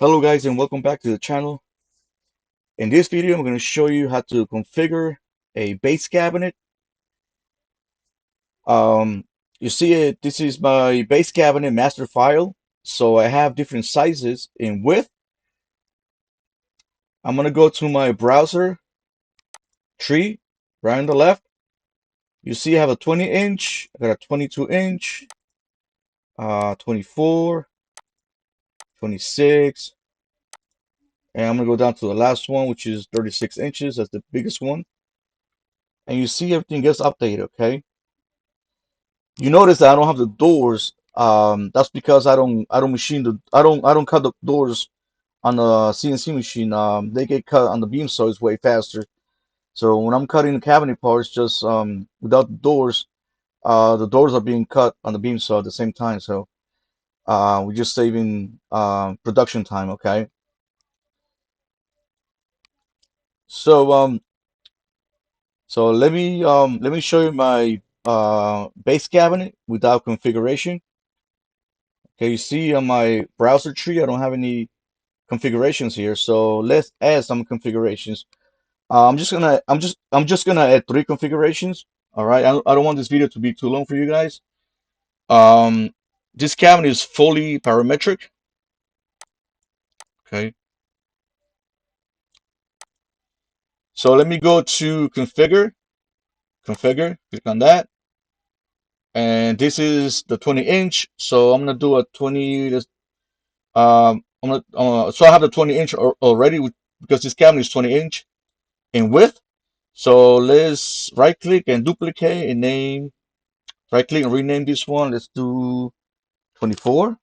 Hello guys and welcome back to the channel. In this video I'm going to show you how to configure a base cabinet. Um, you see it, this is my base cabinet master file. So I have different sizes in width. I'm going to go to my browser tree right on the left. You see I have a 20 inch, I got a 22 inch, 24, 26, and I'm going to go down to the last one, which is 36 inches. That's the biggest one. And you see everything gets updated, okay? You notice that I don't have the doors. That's because I don't cut the doors on the CNC machine. They get cut on the beam, so it's way faster. So when I'm cutting the cabinet parts, just without the doors are being cut on the beam saw at the same time. So we're just saving production time. Okay. So let me show you my base cabinet without configuration. Okay, you see on my browser tree, I don't have any configurations here. So let's add some configurations. I'm just gonna add three configurations. All right. I don't want this video to be too long for you guys. Um, this cabinet is fully parametric. Okay. So let me go to configure, click on that. And this is the 20 inch. So I'm gonna do a 20. So I have the 20 inch already because this cabinet is 20 inch in width. So let's right click and duplicate and name, right click and rename this one. Let's do 24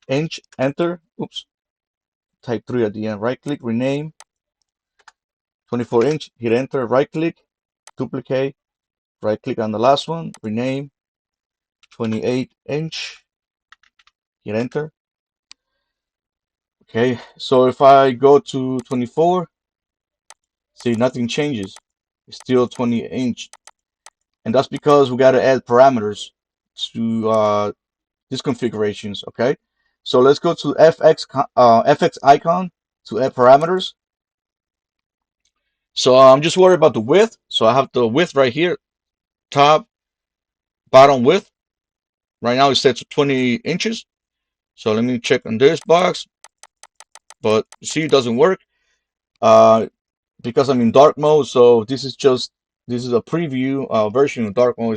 inch, enter. Oops, type 3 at the end. Right click, rename, 24 inch, hit enter, right click, duplicate, right click on the last one, rename, 28 inch, hit enter. Okay, so if I go to 24, see nothing changes. It's still 20 inch. And that's because we got to add parameters to these configurations. Okay, so let's go to FX icon to add parameters. So I'm just worried about the width. So I have the width right here, top, bottom width. Right now it's set to 20 inches. So let me check on this box, but see it doesn't work uh, because I'm in dark mode. So this is a preview version of dark mode.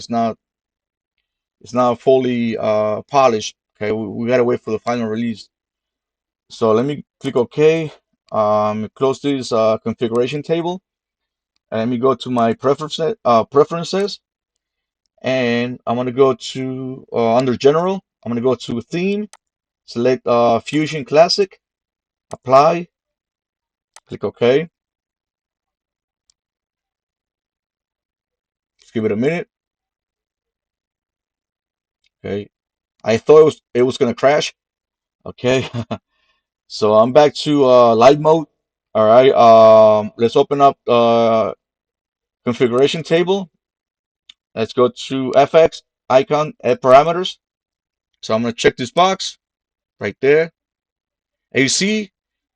It's not fully polished. Okay, we gotta wait for the final release. So let me click OK. Close this configuration table, and let me go to my preferences, and I'm gonna go to under General. I'm gonna go to Theme, select Fusion Classic, apply, click OK. Just give it a minute. Okay, I thought it was gonna crash. Okay, so I'm back to live mode. All right, let's open up configuration table. Let's go to FX icon, add parameters. So I'm gonna check this box right there. And you see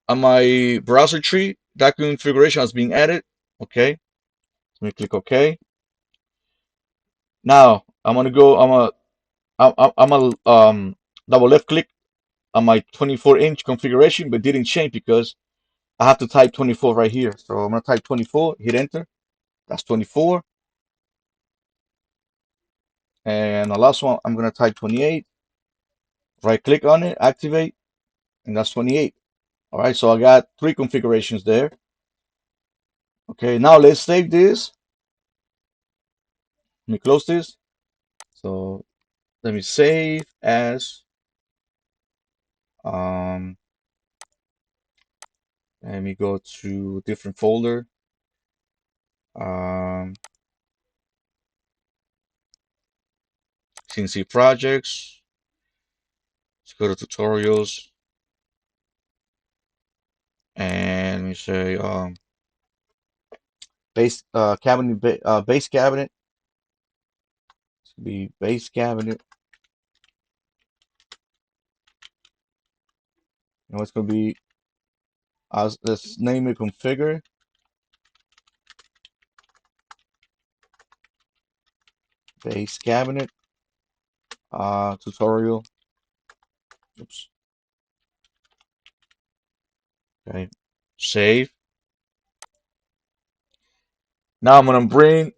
on my browser tree that configuration has been added. Okay, let me click OK. Now I'm gonna go. I'm gonna double left click on my 24-inch configuration, but didn't change because I have to type 24 right here. So I'm gonna type 24, hit enter. That's 24. And the last one, I'm gonna type 28. Right click on it, activate, and that's 28. All right, so I got three configurations there. Okay, now let's save this. Let me close this. So let me save as. Um, Let me go to a different folder. Um, CNC projects. Let's go to tutorials, and let me say base cabinet. It's gonna be base cabinet and it's gonna be let's name it configure base cabinet tutorial. Oops. Okay. Save. Now I'm gonna bring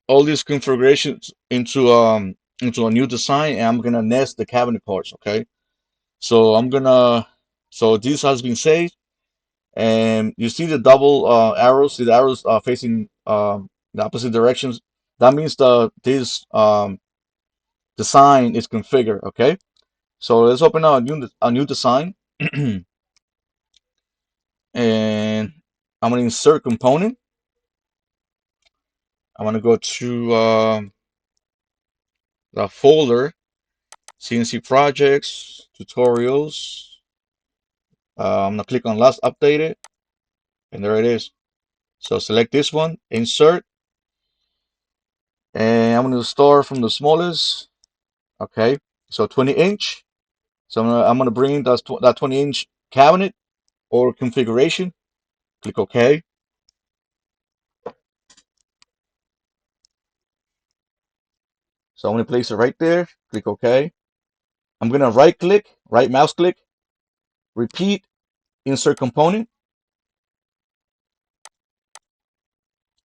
all these configurations into a new design, and I'm gonna nest the cabinet parts. Okay. So so this has been saved, and you see the double arrows. See the arrows facing the opposite directions. That means this design is configured. Okay. So let's open up a new design, and I'm gonna insert component. I'm gonna go to the folder CNC projects tutorials. I'm gonna click on last updated, and there it is. So select this one, insert, and I'm gonna start from the smallest. Okay, so 20 inch. So I'm gonna bring in that 20 inch cabinet or configuration. Click OK. So I'm gonna place it right there. Click OK. I'm gonna right mouse click, repeat, insert component.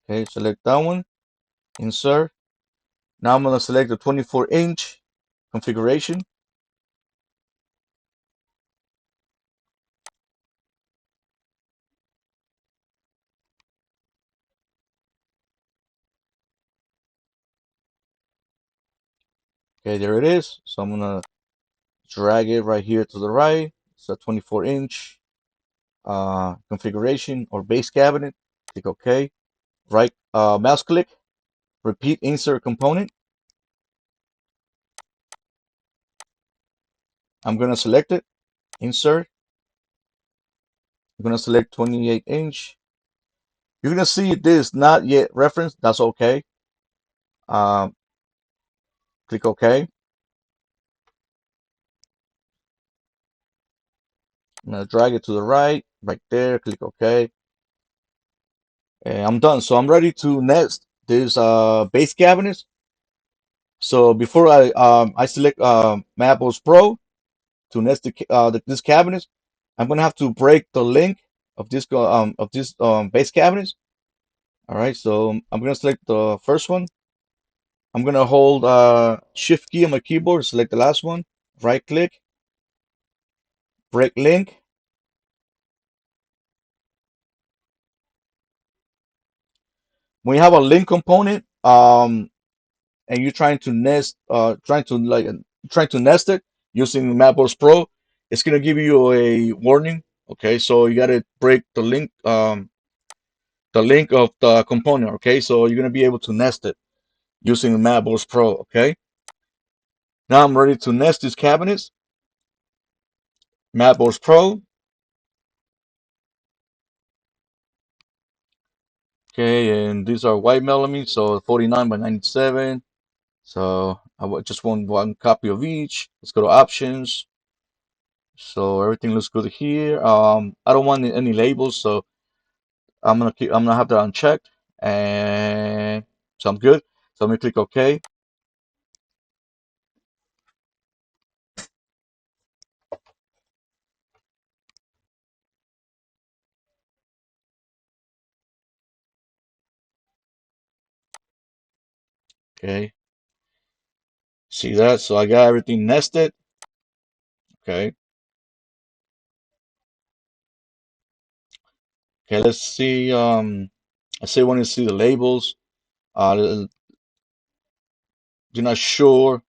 Okay, select that one, insert. Now I'm gonna select the 24-inch configuration. Okay, there it is. So I'm gonna drag it right here to the right. It's a 24-inch configuration or base cabinet. Click OK. Right mouse click, repeat, insert component. I'm gonna select it, insert. I'm gonna select 28-inch. You're gonna see this not yet referenced. That's okay. Um, Click OK. I'm gonna drag it to the right there. Click OK. And I'm done. So I'm ready to nest this base cabinets. So before I select Maples Pro to nest this cabinet, I'm gonna have to break the link of this base cabinets. All right, so I'm gonna select the first one. I'm gonna hold Shift key on my keyboard, select the last one, right click, break link. When you have a link component, and you're trying to trying to nest it using Maples Pro, it's gonna give you a warning. Okay, so you gotta break the link of the component. Okay, so you're gonna be able to nest it using Maples Pro. Okay, now I'm ready to nest these cabinets. Maples Pro. Okay, and these are white melamine, so 49 by 97. So just want one copy of each. Let's go to options. So everything looks good here. I don't want any labels, so I'm gonna have that unchecked, and so I'm good. So I'm gonna click OK. Okay, see that? So I got everything nested. Okay, okay. Let's see. I say want to see the labels. You're not sure.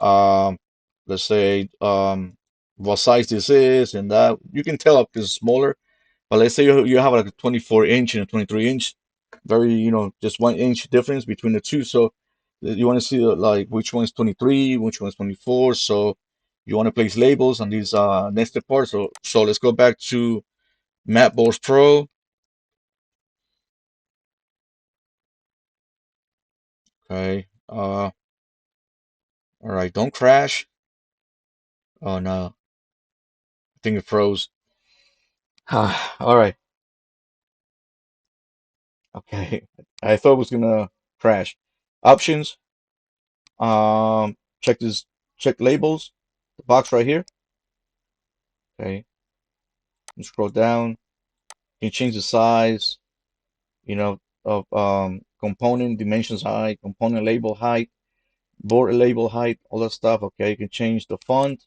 Um, let's say what size this is and that. You can tell if it's smaller. But let's say you have like a 24-inch and a 23-inch, very, just 1 inch difference between the two. So you want to see like which one's 23, which one's 24. So you want to place labels on these nested parts. So let's go back to Mapboards Pro. Okay. All right. Don't crash. Oh no. I think it froze. All right. Okay. I thought it was gonna crash. Options. Check this. Check labels. The box right here. Okay. And scroll down. You can change the size. Of component dimensions height, component label height, board label height, all that stuff. Okay. You can change the font.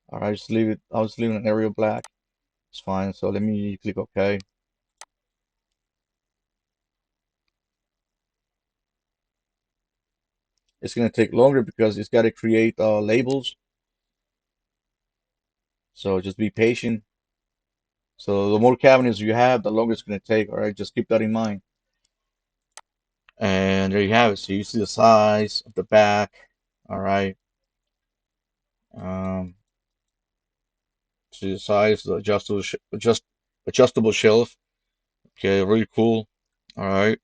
All right. Just leave it. I'll just leave it in Arial black. It's fine. So let me click OK. It's gonna take longer because it's got to create labels. So just be patient. So the more cabinets you have, the longer it's going to take. All right, just keep that in mind. And there you have it. So you see the size of the back. All right. Um, see the size, the adjustable shelf. Okay, really cool. All right.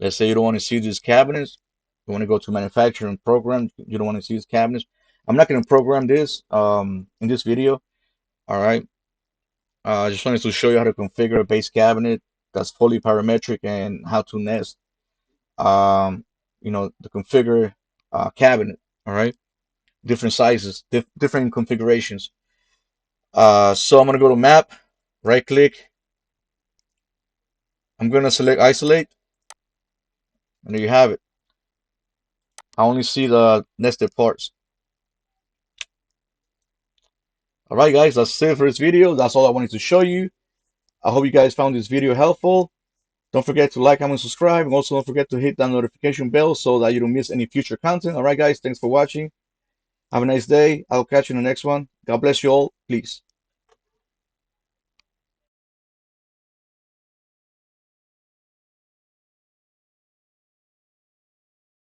Let's say you don't want to see these cabinets. You want to go to manufacturing program. You don't want to see these cabinets. I'm not going to program this in this video. All right. I just wanted to show you how to configure a base cabinet that's fully parametric and how to nest, um, the configure cabinet. All right, different sizes, different configurations. So I'm gonna go to map, right click. I'm gonna select isolate, and there you have it. I only see the nested parts. All right, guys, that's it for this video. That's all I wanted to show you. I hope you guys found this video helpful. Don't forget to like, comment, subscribe, and also don't forget to hit that notification bell so that you don't miss any future content. All right, guys, thanks for watching. Have a nice day. I'll catch you in the next one. God bless you all. Please.